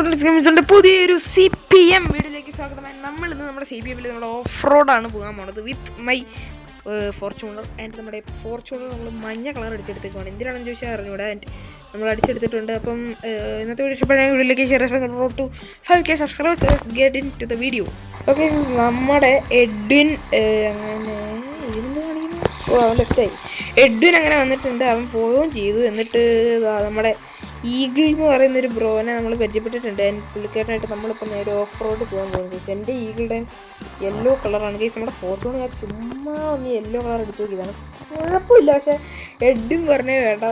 ഗെയിംസിന്റെ പുതിയൊരു CPM വീഡിയോയിലേക്ക് സ്വാഗതം. നമ്മൾ ഇന്ന് നമ്മുടെ CPMൽ നമ്മൾ ഓഫ് റോഡാണ് പോകാൻ പോണത് വിത്ത് മൈ ഫോർച്യൂണർ. ആൻഡ് നമ്മുടെ ഫോർച്യൂണർ നമ്മൾ മഞ്ഞ കളർ അടിച്ചെടുത്തേക്കാണ്. എന്തിനാണെന്ന് ചോദിച്ചാൽ അറിഞ്ഞൂടെ. ആൻഡ് നമ്മൾ അടിച്ചെടുത്തിട്ടുണ്ട്. അപ്പം ഇന്നത്തെ വീഡിയോ ഇഷ്ടപ്പെടുന്ന വീഡിയോയിലേക്ക് share road to 5K subscribers. Get into the video. Okay, നമ്മുടെ എഡ്വിൻ അങ്ങനെ ഇരുന്ന് കാണിക്കുന്നു. അവൻ ലെഫ്റ്റായി. എഡ്വിൻ അങ്ങനെ വന്നിട്ടുണ്ട്. അവൻ പോവുകയും ചെയ്തു. എന്നിട്ട് നമ്മുടെ ഈഗിൾ എന്ന് പറയുന്നൊരു ബ്രോനെ നമ്മൾ പരിചയപ്പെട്ടിട്ടുണ്ട്. പുള്ളിക്കാരനായിട്ട് നമ്മളിപ്പോൾ നേരെ ഓഫ് റോഡ് പോകാൻ പോകുന്നത് ഗൈസ്. എൻ്റെ ഈഗിളുടെ യെല്ലോ കളറാണ് ഗൈസ്. നമ്മുടെ ഫോട്ടോണ് ഞാൻ ചുമ്മാ ഒന്ന് യെല്ലോ കളർ അടിച്ചു നോക്കിയതാണ്. കുഴപ്പമില്ല, പക്ഷേ എഡ്വിൻ പറഞ്ഞേ വേണ്ട,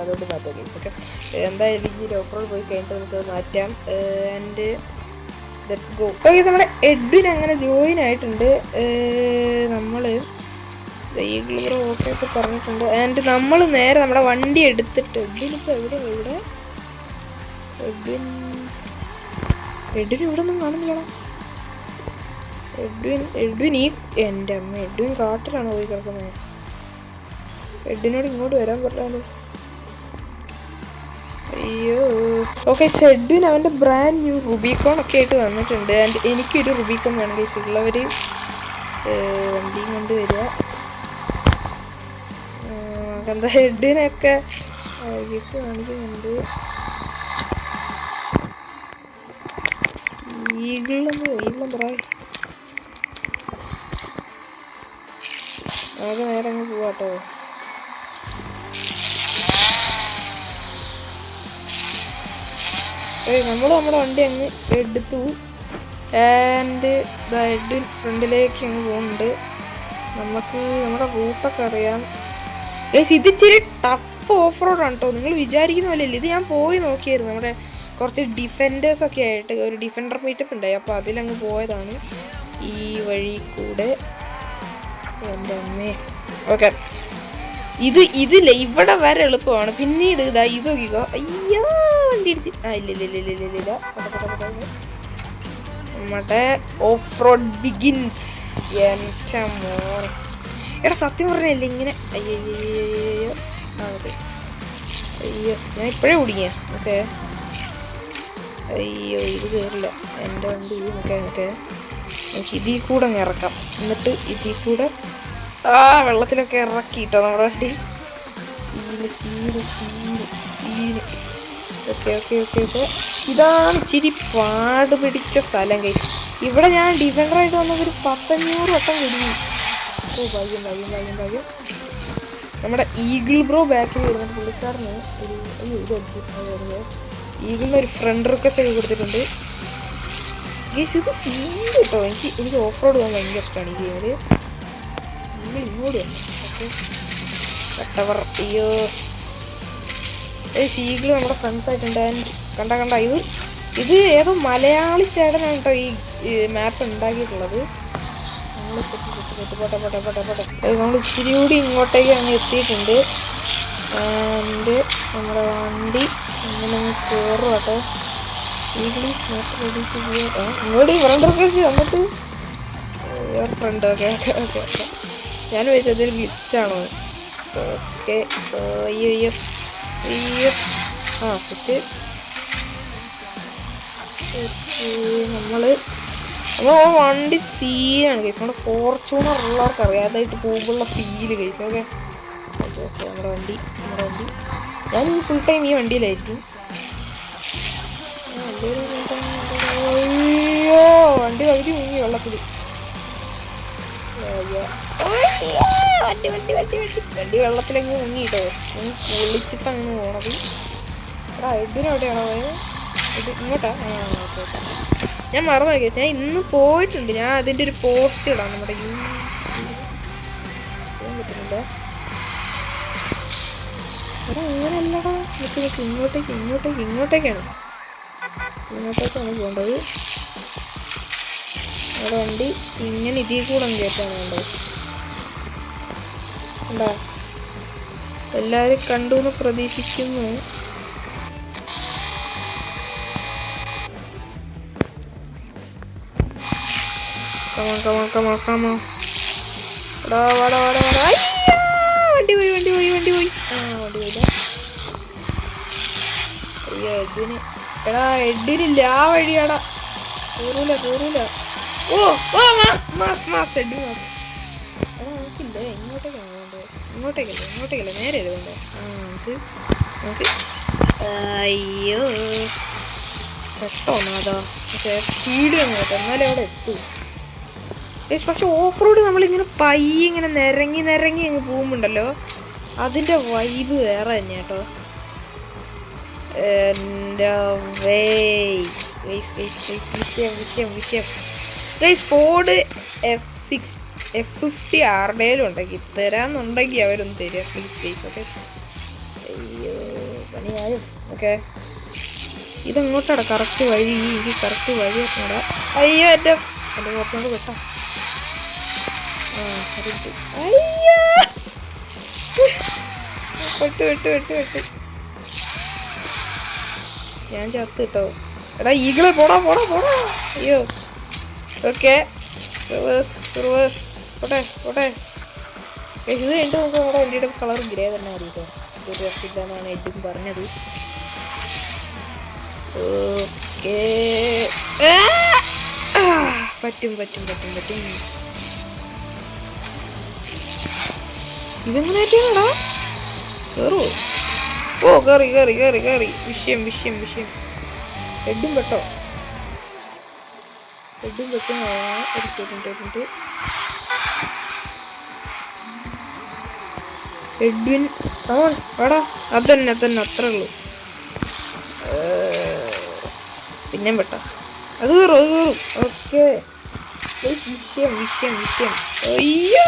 അതുകൊണ്ട് മാറ്റാം ഗൈസ്. ഓക്കെ, എന്തായാലും ഈ ഓഫ് റോഡ് പോയി കഴിഞ്ഞിട്ട് നമുക്ക് മാറ്റാം. And let's go. ഗൈസ്, നമ്മുടെ എഡ്വിൻ അങ്ങനെ ജോയിൻ ആയിട്ടുണ്ട്. നമ്മൾ ഈഗിൾ ബ്രോ ഓക്കെ ഒക്കെ പറഞ്ഞിട്ടുണ്ട്. ആൻഡ് നമ്മൾ നേരെ നമ്മുടെ വണ്ടി എടുത്തിട്ട് എഡ്വിനിപ്പോൾ ഇവിടെ എഡ്വിൻ ഇവിടെ ഒന്നും കാണുന്നില്ലടാ. എഡ്വിൻ ഈ എൻ്റെ അമ്മ എഡ്വിൻ കാട്ടിലാണ് പോയി കിടക്കുന്നത്. എഡ്വിനോട് ഇങ്ങോട്ട് വരാൻ പറഞ്ഞാലോ. അയ്യോ. ഓക്കെ, എഡ്വിൻ അവൻ്റെ ബ്രാൻഡ് ന്യൂ റുബിക്കോൺ ഒക്കെ ആയിട്ട് വന്നിട്ടുണ്ട്. ആൻഡ് എനിക്കൊരു റുബിക്കോൺ വേണം ഗൈസ്. ഉള്ളവർ വണ്ടിയും കൊണ്ട് വരിക. എന്താ ഹെഡിനൊക്കെ ഗിഫ്റ്റ് കാണിക്കുന്നുണ്ട്. ഈഗിളെന്താ ആകെ നേരെ അങ്ങ് പോവാട്ടോ. നമ്മൾ നമ്മുടെ വണ്ടി അങ്ങ് എടുത്തു. ആൻഡ് എഡ്വിൻ ഫ്രണ്ടിലേക്ക് അങ്ങ് പോകുന്നുണ്ട്. നമുക്ക് നമ്മുടെ റൂട്ടൊക്കെ അറിയാം ഗൈസ്. ഇത് ഇച്ചിരി ടഫ് ഓഫ് റോഡാണ് കേട്ടോ. നിങ്ങൾ വിചാരിക്കുന്ന പോലെ അല്ല. ഇത് ഞാൻ പോയി നോക്കിയായിരുന്നു. നമ്മുടെ കുറച്ച് ഡിഫൻഡേഴ്സൊക്കെ ആയിട്ട് ഒരു ഡിഫൻഡർ മീറ്റപ്പ് ഉണ്ടായി. അപ്പോൾ അതിലങ്ങ് പോയതാണ് ഈ വഴി കൂടെ. എൻ്റെ അമ്മേ. ഓക്കെ, ഇതില്ല ഇവിടെ വരെ എളുപ്പമാണ്. പിന്നീട് ഇതാ ഇത് നോക്കിക്കോ. അയ്യോ, വണ്ടി ഇടിച്ച്. ഇല്ല നമ്മുടെ ഓഫ് റോഡ് ബിഗിൻസ്. എൻ്റെ മോനെ എടാ, സത്യം പറഞ്ഞല്ലേ ഇങ്ങനെ. അയ്യോ അതെ. അയ്യോ, ഞാൻ ഇപ്പോഴേ കുടുങ്ങിയ. ഓക്കെ, അയ്യോ ഇത് കയറില്ല എൻ്റെ വണ്ടി. നമുക്ക് ഇതിൽ കൂടെ അങ്ങ് ഇറക്കാം. എന്നിട്ട് ഇതിൽ കൂടെ വെള്ളത്തിലൊക്കെ ഇറക്കിട്ടോ നമ്മുടെ വണ്ടി. സീന്. ഓക്കെ. ഇതാണ് ഇച്ചിരി പാട് പിടിച്ച സ്ഥലം കഴിച്ചു. ഇവിടെ ഞാൻ ഡിഫൻഡറായിട്ട് വന്നത് ഒരു 100 വട്ടം കുടുങ്ങി. ഭാഗ്യം. നമ്മുടെ ഈഗിൾ ബ്രോ ബാക്കിൽ വരുന്നത് പുള്ളിക്കാരന് ഒരു ഈഗിളിന് ഒരു ഫ്രണ്ട് റിക്വസ്റ്റ് ഒക്കെ കൊടുത്തിട്ടുണ്ട് ഗൈസ്. ഇത് സീൻ കേട്ടോ. എനിക്ക് ഓഫ് റോഡ് പോകാൻ ഭയങ്കര ഇഷ്ടമാണ് ഈ ഗെയിമിൽ. നിങ്ങൾ ഇങ്ങോട്ട് വന്നു. ഓക്കെ, കട്ടവർ. അയ്യോ, ഈഗിൾ നമ്മുടെ ഫ്രണ്ട്സ് ആയിട്ടുണ്ട്. കണ്ട ഇത് ഏതോ മലയാളി ചേട്ടനാണ് കേട്ടോ ഈ മാപ്പ് ഉണ്ടാക്കിയിട്ടുള്ളത്. പോട്ടെ. നമ്മൾ ഇച്ചിരി കൂടി ഇങ്ങോട്ടേക്ക് അങ്ങ് എത്തിയിട്ടുണ്ട്. ആൻഡ് നമ്മുടെ വണ്ടി ഇങ്ങനെ അങ്ങ് കയറും കേട്ടോ. ഇങ്ങോട്ട് ഫ്രണ്ട് റിക്വസ്റ്റ് വന്നിട്ട് ഫ്രണ്ട്. ഓക്കെ. ഞാൻ വിചാരിച്ചത് അതൊരു ഗ്ലിച്ചാണോ. ഓക്കെ. അയ്യോ സെറ്റ്. നമ്മൾ വണ്ടി സീനാണ് കേസ്. നമ്മുടെ ഫോർച്യൂണർ ഉള്ളവർക്ക് അറിയാതായിട്ട് പോകുമ്പോഴുള്ള ഫീല് കേസ്. ഓക്കെ. നമ്മുടെ വണ്ടി ഞാൻ ഈ ഫുൾ ടൈം ഈ വണ്ടിയിലായിരിക്കും. അയ്യോ, വണ്ടി പകുതി മുങ്ങി വെള്ളത്തിൽ. വണ്ടി വെള്ളത്തിലങ്ങ് മുങ്ങിട്ടോ. കുളിച്ചിട്ടങ്ങ് പോണത്. എവിടെയാണോ പോയത്? ഇങ്ങോട്ടാ. ഓക്കെ. ഞാൻ മറന്നു കേസ്. ഞാൻ ഇന്ന് പോയിട്ടുണ്ട്. ഞാൻ അതിൻ്റെ ഒരു പോസ്റ്റ് ഇടാം. നമ്മുടെ പറ്റുന്നുണ്ട്. എടാ അങ്ങനെയല്ലടാ. നിൽക്ക് ഇങ്ങോട്ടേക്കാണ് പോകേണ്ടത്. അവിടെ വണ്ടി ഇങ്ങനെ ഇതിൽ കൂടെ കയറ്റാണ് വേണ്ടത്. എന്താ എല്ലാവരും കണ്ടു എന്ന് പ്രതീക്ഷിക്കുന്നു. Come on. വാടാ. വണ്ടി പോയി. വണ്ടി പോയില്ല. അയ്യോ, ഇതിന് എടാ എഡിനില്ല ആ വഴിയാടാ. കേറൂല. ഓ ഓ മാസ് മാസ് മാസ് എഡി മാസ്. എടാ നമുക്കില്ലേ ഇങ്ങോട്ടേക്കാണ് വേണ്ടത്. ഇങ്ങോട്ടേക്കല്ലേ നേരെ വേണ്ടേ. ആ നമുക്ക് അയ്യോ പെട്ടോ നാദാ. ഓക്കെ സ്പീഡ് കേട്ടോ എന്നാലേ അവിടെ എത്തൂ. പക്ഷെ ഓഫ് റോഡ് നമ്മളിങ്ങനെ ഇങ്ങനെ നിരങ്ങി അങ്ങ് പോകുമ്പോണ്ടല്ലോ അതിൻ്റെ വൈബ് വേറെ തന്നെ കേട്ടോ. എൻ്റെ വിഷയം ഫോർഡ് F50 ആരുടെയും ഉണ്ടെങ്കിൽ തരാന്നുണ്ടെങ്കിൽ അവരൊന്ന് തരിക പ്ലീസ് ഗൈസ്. ഓക്കെ അയ്യോ പണിയായോ. ഓക്കെ ഇതെങ്ങോട്ടാടാ കറക്റ്റ് വഴി. എനിക്ക് കറക്റ്റ് വഴി എത്തണടാ. അയ്യോ എൻ്റെ കുറച്ചുകൊണ്ട് പെട്ടാ. ആ അതിട്ട് അയ്യോ വെട്ട് ഞാൻ ചത്ത് കേട്ടോ. എടാ ഈകളെ പോടാ. അയ്യോ ഓക്കെ റിവേഴ്സ് പോട്ടെ. ഇത് കഴിഞ്ഞിട്ട് നമുക്ക് നമ്മുടെ വണ്ടിയുടെ കളർ ഗ്രേ തന്നെ അറിയിട്ടോ. ഒരു രസമില്ലെന്നാണ് എഡും പറഞ്ഞത്. ഓക്കെ പറ്റും. ഇതെങ്ങനെ പറ്റിയാടാ കയറൂ. ഓ കയറി വിഷയം എഡും പെട്ടോ. എഡ്വിൻ വേടാ അതന്നെ അത്രേ ഉള്ളൂ. പിന്നെ പെട്ടോ അത് കയറും. ഓക്കെ വിഷയം അയ്യോ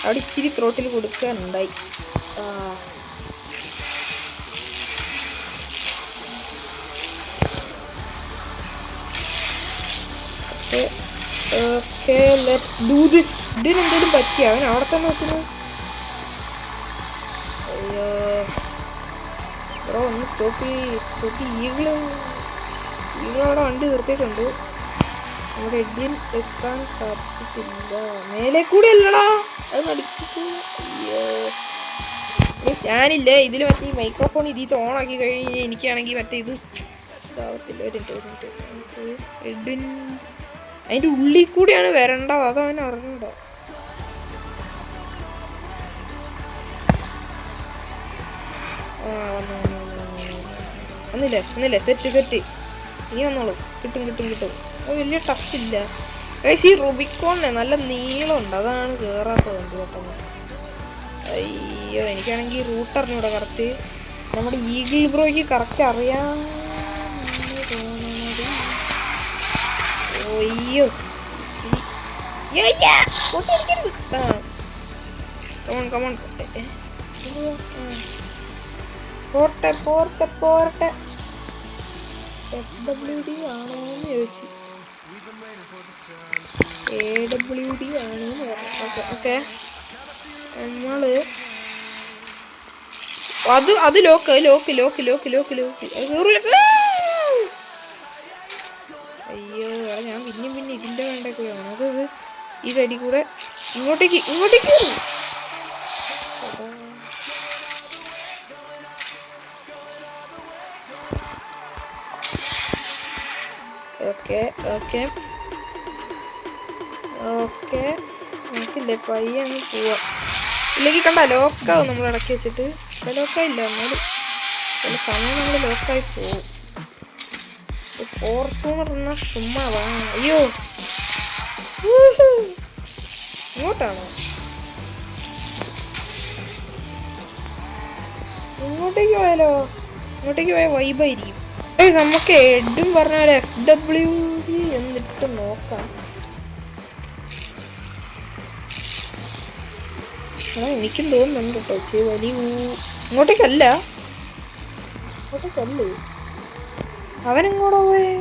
അവിടെ ഇച്ചിരി ത്രോട്ടിൽ കൊടുക്കാനുണ്ടായി. Okay let's do this. ഇതിനെന്തേലും പറ്റിയ അവൻ അവിടെ തന്നെ വെക്കുന്നു. അയ്യോ ബ്രോ ഒന്ന് സ്റ്റോപ്പ്. ഈകളവിടെ വണ്ടി നിർത്തിയിട്ടുണ്ട്. നമ്മുടെ എഡ്വിൻ എത്താൻ സാധിച്ചിട്ടില്ല. മേലെ കൂടെ അല്ലടാ അത് നടിപ്പിക്കും. അയ്യോ ഞാനില്ലേ ഇതിൽ മറ്റേ ഈ മൈക്രോഫോൺ ഇതിൽ ഓണാക്കി കഴിഞ്ഞ് എനിക്കാണെങ്കിൽ മറ്റേ ഇത് ഇതാവത്തില്ല. ഒരു മിനിറ്റ് എഡ്വിൻ അതിൻ്റെ ഉള്ളിൽ കൂടിയാണ് വരേണ്ടത്. അതവൻ അറിഞ്ഞൂടോ. വന്നില്ലേ സെറ്റ് ഇനി വന്നോളൂ. കിട്ടും. അത് വലിയ ടഫില്ല. ഈ റുബിക്കോണിനെ നല്ല നീളമുണ്ട്. അതാണ് കയറാത്തത് വണ്ടി പെട്ടെന്ന്. അയ്യോ എനിക്കാണെങ്കിൽ റൂട്ടറിനൂടെ കറക്റ്റ് നമ്മുടെ ഈഗിൾ ബ്രോയ്ക്ക് കറക്റ്റ് അറിയാൻ തോന്നുന്നത്. അയ്യോ കമോൺ പോർട്ടെ. FWD ആണോന്ന് ചോദിച്ചു. AWD ആണോന്ന് പറഞ്ഞു. ഓക്കെ നമ്മള് അത് ലോക്ക്. അയ്യോ ഞാൻ പിന്നെ ഇതിൻ്റെ വേണ്ടൊക്കെ നമുക്കത് ഈ സൈഡിൽ കൂടെ ഇങ്ങോട്ടേക്ക് ഓക്കെ നമുക്കില്ലേ പയ്യെ അങ്ങ് പോവാം. ഇല്ലെങ്കിൽ കണ്ട ലോക്കാവും നമ്മൾ ഇടയ്ക്ക് വെച്ചിട്ട്. ലോക്കായില്ല എന്നാലും ചില സമയം നമ്മൾ ലോക്കായി പോവും. ഫോർച്യൂണർ എന്നാൽ ചുമ്മാ വാങ്ങണം. അയ്യോ ഇങ്ങോട്ടാണോ? ഇങ്ങോട്ടേക്ക് പോയ വൈബായിരിക്കും. നമുക്ക് എഡും പറഞ്ഞ പോലെ FWD എന്നിട്ട് നോക്കാം. എനിക്കും തോന്നുന്നുണ്ട് കേട്ടോ വലിയ ഇങ്ങോട്ടേക്കല്ലേ അവനെങ്ങോടാ പോയേ?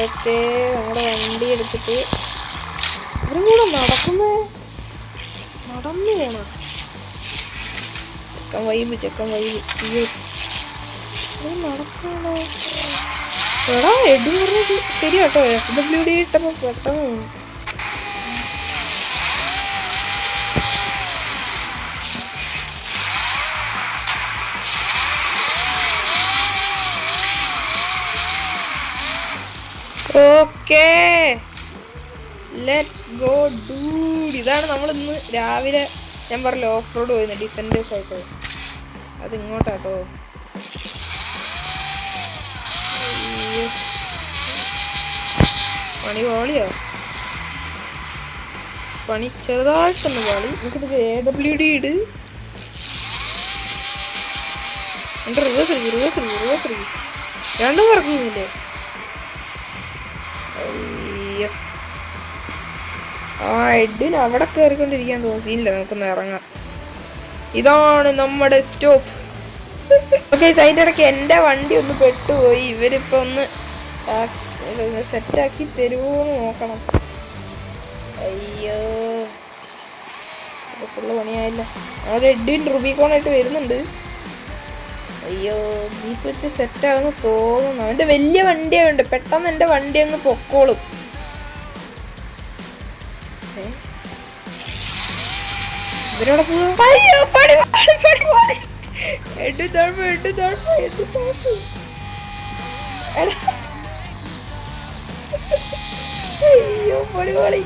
ഓക്കെ നമ്മുടെ വണ്ടി എടുത്തിട്ട് ഇവരും കൂടെ നടന്നു പോണ ചെക്കൻ വൈബ് അയ്യോ നടക്കണോ? എടാ എഡി പറഞ്ഞ ശരി കേട്ടോ. FWD ഇട്ടപ്പോൾ പെട്ടെന്ന് ഓക്കേ ലെറ്റ്സ് ഗോ ഡൂഡ്. ഇതാണ് നമ്മൾ ഇന്ന് രാവിലെ ഞാൻ പറഞ്ഞില്ല ഓഫ് റോഡ് പോയിരുന്നു ഡിഫൻഡേഴ്സ് ആയിട്ട്. അത് ഇങ്ങോട്ടാട്ടോ. പണി പാളിയോ? പണി ചെറുതായിട്ടൊന്ന് പാളി. നമുക്കിത് AWD ഇട്. എൻ്റെ റിവേഴ്സ് എടുക്കും രണ്ടും പറക്കുന്നില്ലേ? ആ എഡിന് അവിടെ കയറിക്കൊണ്ടിരിക്കാൻ തോന്നിയില്ല. നമുക്കൊന്ന് ഇറങ്ങാം. ഇതാണ് നമ്മുടെ സ്റ്റോപ്പ്. ഓക്കെ അതിൻ്റെ ഇടയ്ക്ക് എൻ്റെ വണ്ടി ഒന്ന് പെട്ടുപോയി. ഇവരിപ്പോൾ ഒന്ന് സെറ്റാക്കി തരുമോന്ന് നോക്കണം. അയ്യോ ഫുള്ള് പണിയായില്ല. അവിടെ എഡിൻ റുബിക്കോണായിട്ട് വരുന്നുണ്ട്. അയ്യോ ജീപ്പ് വെച്ച് സെറ്റാകുന്ന തോന്നുന്നു. അവൻ്റെ വലിയ വണ്ടിയുണ്ട്. പെട്ടെന്ന് എൻ്റെ വണ്ടി അങ്ങ് പൊക്കോളും. ഇവരോടെ പോവാ. അയ്യോ പണി എഡ് തോൽപ്പ് അയ്യോ പണി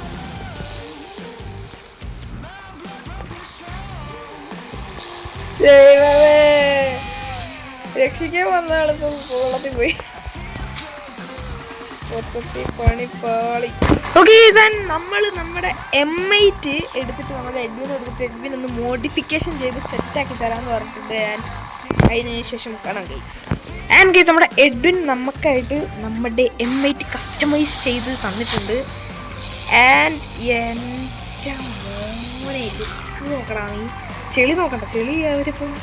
ദൈവമേ രക്ഷിക്കാൻ വന്ന ആളിപ്പോ വെള്ളത്തിൽ പോയി. പണിപ്പാളി. ഓക്കെ നമ്മൾ നമ്മുടെ M8 എടുത്തിട്ട് നമ്മുടെ എഡ്വിൻ ഒന്ന് മോഡിഫിക്കേഷൻ ചെയ്ത് സെറ്റാക്കി തരാമെന്ന് പറഞ്ഞിട്ടുണ്ട്. അതിന് ശേഷം കാണാൻ കഴിയും. ആൻഡ് ഗൈസ് നമ്മുടെ എഡ്വിൻ നമുക്കായിട്ട് നമ്മുടെ M8 കസ്റ്റമൈസ് ചെയ്ത് തന്നിട്ടുണ്ട്. ആൻഡ് എൻ്റെ മോനെ ലുക്ക് നോക്കണം. ഈ ചെളി നോക്കണ്ട. ചെളി അവരിപ്പം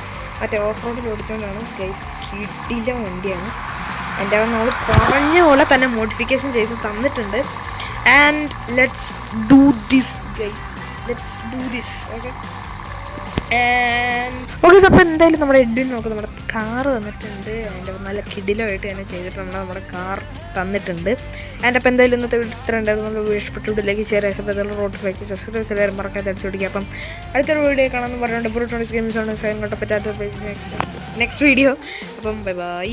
മറ്റേ ഓഫ് റോഡിൽ ഓടിച്ചുകൊണ്ടാണ്. ഗൈസ് കിടിലൻ വണ്ടിയാണ്. എൻ്റെ നമ്മൾ പറഞ്ഞ പോലെ തന്നെ മോഡിഫിക്കേഷൻ ചെയ്ത് തന്നിട്ടുണ്ട്. And let's do this guys. Okay okay അപ്പോൾ എന്തായാലും നമ്മുടെ എഡ്വിൻ നോക്ക് നമ്മുടെ കാറ് തന്നിട്ടുണ്ട്. അതിൻ്റെ നല്ല കിടിലമായിട്ട് തന്നെ ചെയ്തിട്ട് നമ്മുടെ കാർ തന്നിട്ടുണ്ട്. ആൻഡ് അപ്പോൾ എന്തായാലും ഇന്നത്തെ ഇത്ര ഉണ്ടായിരുന്നു. നമ്മൾ ഇഷ്ടപ്പെട്ടിലേക്ക് ഷെയർ റോഡ് ഫേക്ക് സബ്സ്ക്രൈബ് എല്ലാവരും മറക്കാതെ അടിച്ചു പിടിക്കുക. അപ്പം അടുത്തൊരു വീഡിയോ കാണാമെന്ന് പറഞ്ഞുകൊണ്ട് ബ്രൂട്ടോണിക്സ് ഗെയിംസ് ആണ് സൈൻ കൊട്ട പറ്റാത്ത നെക്സ്റ്റ് വീഡിയോ. അപ്പം ബൈ.